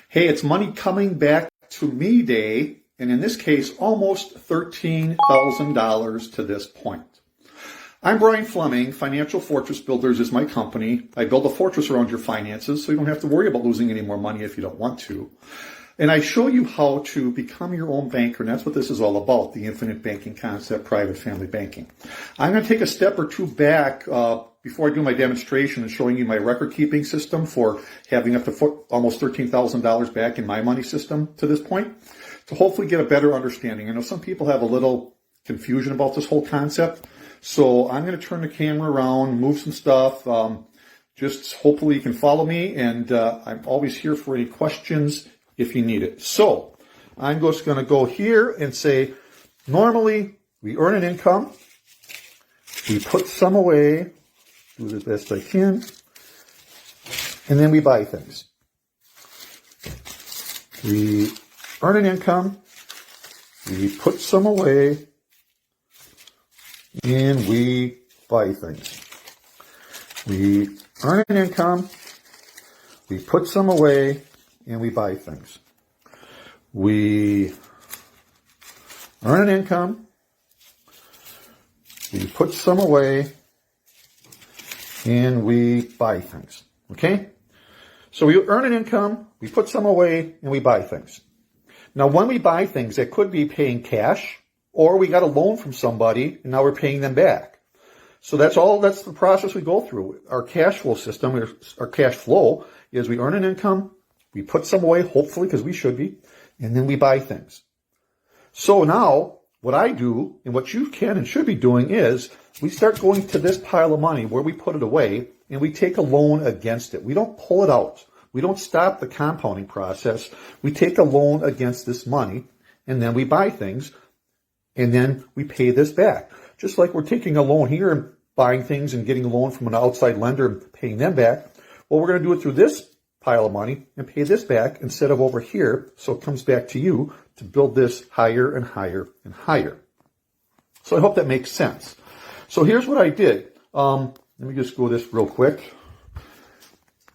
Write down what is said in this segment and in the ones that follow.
Hey, it's money coming back to me day, and in this case, almost $13,000 to this point. I'm Brian Fleming. Financial Fortress Builders is my company. I build a fortress around your finances so you don't have to worry about losing any more money if you don't want to. And I show you how to become your own banker, and that's what this is all about, the infinite banking concept, private family banking. I'm going to take a step or two back before I do my demonstration and showing you my record-keeping system for having up to almost $13,000 back in my money system to this point, to hopefully get a better understanding. I know some people have a little confusion about this whole concept, so I'm going to turn the camera around, move some stuff. Just hopefully you can follow me, and I'm always here for any questions if you need it. So I'm just going to go here and say, normally we earn an income, we put some away, do the best I can, and then we buy things. We earn an income, we put some away, and we buy things. We earn an income, we put some away, and we buy things. We earn an income, we put some away, and we buy things. Okay? So we earn an income, we put some away, and we buy things. Now, when we buy things, it could be paying cash, or we got a loan from somebody, and now we're paying them back. So that's the process we go through. Our cash flow system, our cash flow, is we earn an income, we put some away, hopefully, because we should be, and then we buy things. So now, what I do, and what you can and should be doing, is we start going to this pile of money where we put it away, and we take a loan against it. We don't pull it out. We don't stop the compounding process. We take a loan against this money, and then we buy things, and then we pay this back. Just like we're taking a loan here and buying things and getting a loan from an outside lender and paying them back, well, we're going to do it through this pile of money and pay this back instead of over here, so it comes back to you to build this higher and higher and higher. So I hope that makes sense. So here's what I did. Let me just go this real quick.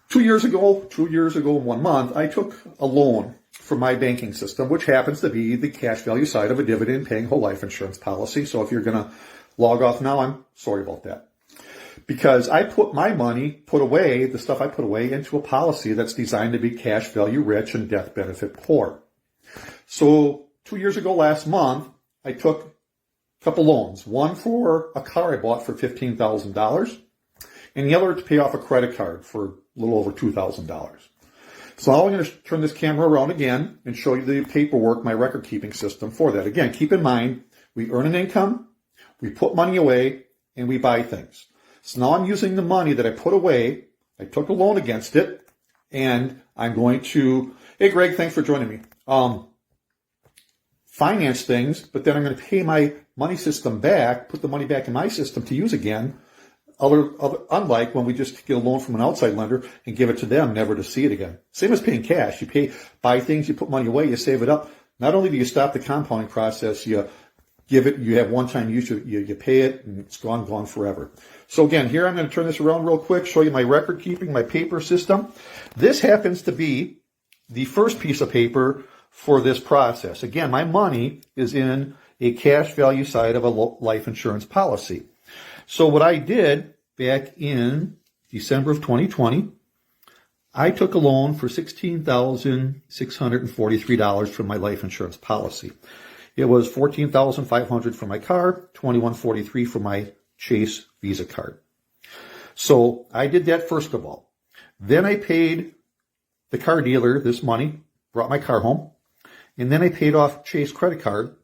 2 years ago, 1 month, I took a loan from my banking system, which happens to be the cash value side of a dividend-paying whole life insurance policy. So if you're going to log off now, I'm sorry about that. Because I put my money, the stuff I put away, into a policy that's designed to be cash value rich and death benefit poor. So 2 years ago last month, I took a couple loans. One for a car I bought for $15,000, and the other to pay off a credit card for a little over $2,000. So now I'm going to turn this camera around again and show you the paperwork, my record keeping system for that. Again, keep in mind, we earn an income, we put money away, and we buy things. So now I'm using the money that I put away, I took a loan against it, and I'm going to, hey Greg, thanks for joining me, finance things, but then I'm going to pay my money system back, put the money back in my system to use again, unlike when we just get a loan from an outside lender and give it to them, never to see it again. Same as paying cash. You buy things, you put money away, you save it up. Not only do you stop the compounding process, you give it, you have one-time use, you pay it, and it's gone forever. So again, here I'm going to turn this around real quick, show you my record keeping, my paper system. This happens to be the first piece of paper for this process. Again, my money is in a cash value side of a life insurance policy. So what I did back in December of 2020, I took a loan for $16,643 from my life insurance policy. It was $14,500 for my car, $2,143 for my Chase Visa card. So I did that first of all. Then I paid the car dealer this money, brought my car home, and then I paid off Chase credit card.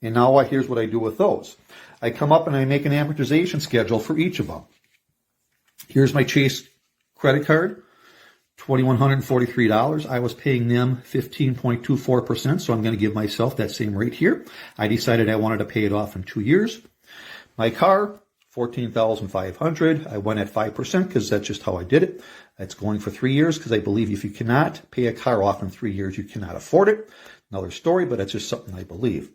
And now here's what I do with those. I come up and I make an amortization schedule for each of them. Here's my Chase credit card, $2,143. I was paying them 15.24%, so I'm going to give myself that same rate here. I decided I wanted to pay it off in 2 years. My car, $14,500. I went at 5% because that's just how I did it. It's going for 3 years because I believe if you cannot pay a car off in 3 years, you cannot afford it. Another story, but that's just something I believe.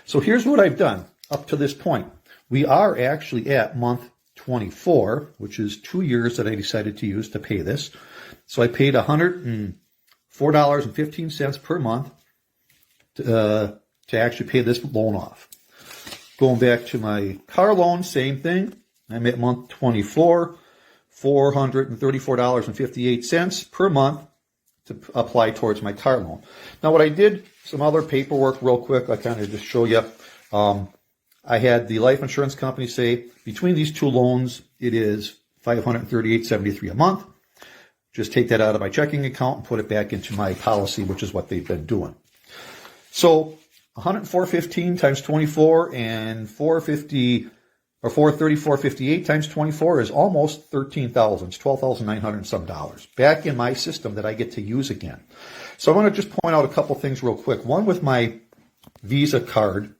So here's what I've done up to this point. We are actually at month 24, which is 2 years that I decided to use to pay this. So I paid $104 $4.15 per month to actually pay this loan off. Going back to my car loan, same thing. I'm at month 24, $434.58 per month to apply towards my car loan. Now, what I did, some other paperwork real quick, I kind of just show you. I had the life insurance company say, between these two loans, it is $538.73 a month. Just take that out of my checking account and put it back into my policy, which is what they've been doing. So $104.15 times 24 and $434.58 times 24 is almost $13,000. It's $12,900 and some dollars back in my system that I get to use again. So I want to just point out a couple things real quick. One with my Visa card,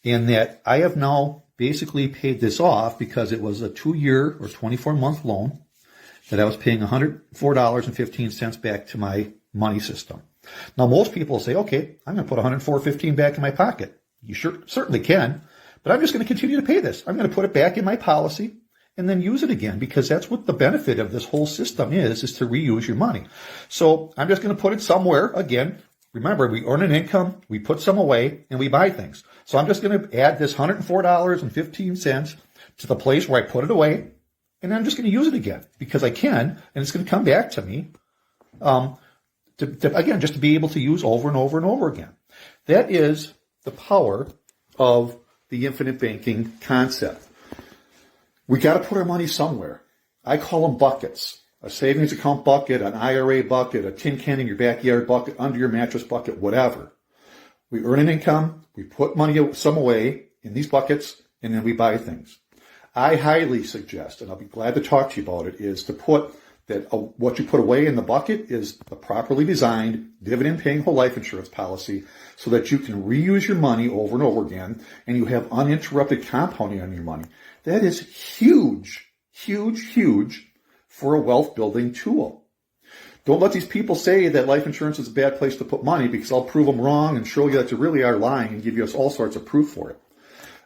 in that I have now basically paid this off because it was a 2-year or 24-month loan that I was paying $104.15 back to my money system. Now, most people say, okay, I'm going to put $104.15 back in my pocket. You certainly can, but I'm just going to continue to pay this. I'm going to put it back in my policy and then use it again, because that's what the benefit of this whole system is to reuse your money. So I'm just going to put it somewhere. Again, remember, we earn an income, we put some away, and we buy things. So I'm just going to add this $104.15 to the place where I put it away, and I'm just going to use it again because I can, and it's going to come back to me, again, just to be able to use over and over and over again. That is the power of the infinite banking concept. We got to put our money somewhere. I call them buckets. A savings account bucket, an IRA bucket, a tin can in your backyard bucket, under your mattress bucket, whatever. We earn an income, we put money some away in these buckets, and then we buy things. I highly suggest, and I'll be glad to talk to you about it, is to put that what you put away in the bucket is a properly designed dividend-paying whole life insurance policy so that you can reuse your money over and over again, and you have uninterrupted compounding on your money. That is huge, huge, huge for a wealth-building tool. Don't let these people say that life insurance is a bad place to put money, because I'll prove them wrong and show you that they really are lying and give you all sorts of proof for it.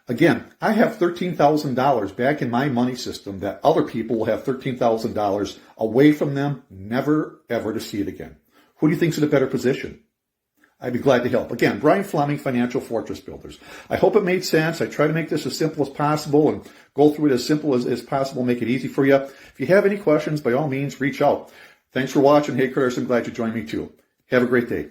Again, I have $13,000 back in my money system that other people will have $13,000 away from them, never, ever to see it again. Who do you think's in a better position? I'd be glad to help. Again, Brian Fleming, Financial Fortress Builders. I hope it made sense. I try to make this as simple as possible and go through it as simple as possible, make it easy for you. If you have any questions, by all means, reach out. Thanks for watching. Hey, Curtis, I'm glad you joined me too. Have a great day.